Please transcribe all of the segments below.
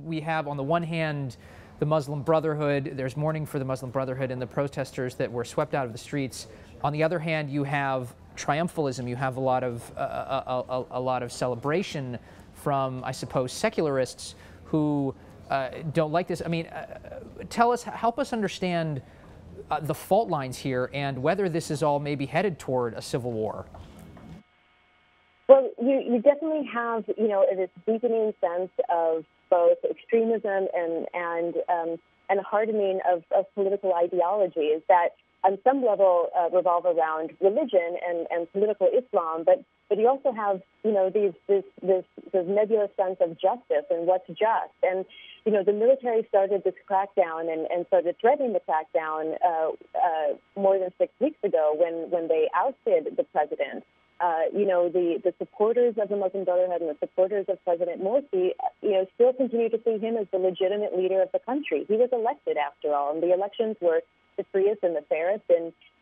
we have on the one hand the Muslim Brotherhood. There's mourning for the Muslim Brotherhood and the protesters that were swept out of the streets. On the other hand, you have triumphalism. You have a lot of celebration from, I suppose, secularists who don't like this. I mean, help us understand the fault lines here and whether this is all maybe headed toward a civil war. Well, you definitely have, this deepening sense of both extremism and a hardening of political ideologies that on some level revolve around religion and political Islam, but you also have, this nebulous sense of justice and what's just. And, the military started this crackdown and started threatening the crackdown more than 6 weeks ago when they ousted the president. The supporters of the Muslim Brotherhood and the supporters of President Morsi, still continue to see him as the legitimate leader of the country. He was elected, after all, and the elections were the freest and the fairest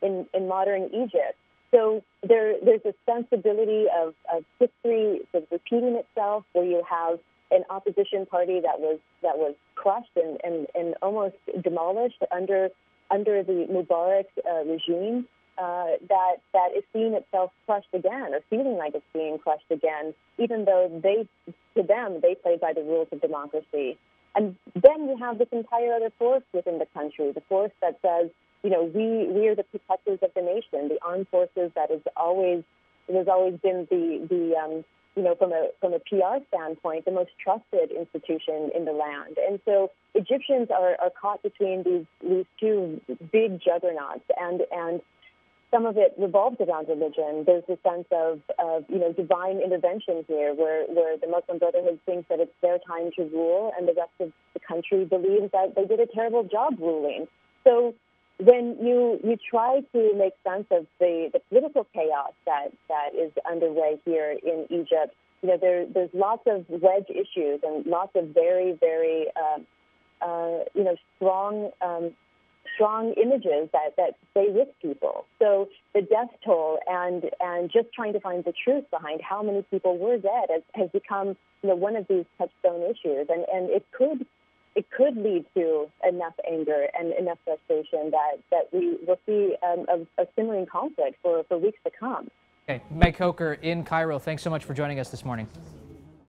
in modern Egypt. So there's a sensibility of history sort of repeating itself, where you have an opposition party that was crushed and almost demolished under the Mubarak regime. That is seeing itself crushed again, or feeling like it's being crushed again, even though they play by the rules of democracy. And then you have this entire other force within the country, the force that says, we are the protectors of the nation, the armed forces that has always been the from a PR standpoint, the most trusted institution in the land. And so Egyptians are caught between these two big juggernauts, and some of it revolves around religion. There's a sense of divine intervention here, where the Muslim Brotherhood thinks that it's their time to rule, and the rest of the country believes that they did a terrible job ruling. So when you try to make sense of the political chaos that is underway here in Egypt, there's lots of wedge issues and lots of very, very strong images that stay with people. So the death toll and just trying to find the truth behind how many people were dead has become one of these touchstone issues, and it could lead to enough anger and enough frustration that we will see a simmering conflict for weeks to come. Okay, Margaret Coker in Cairo, thanks so much for joining us this morning.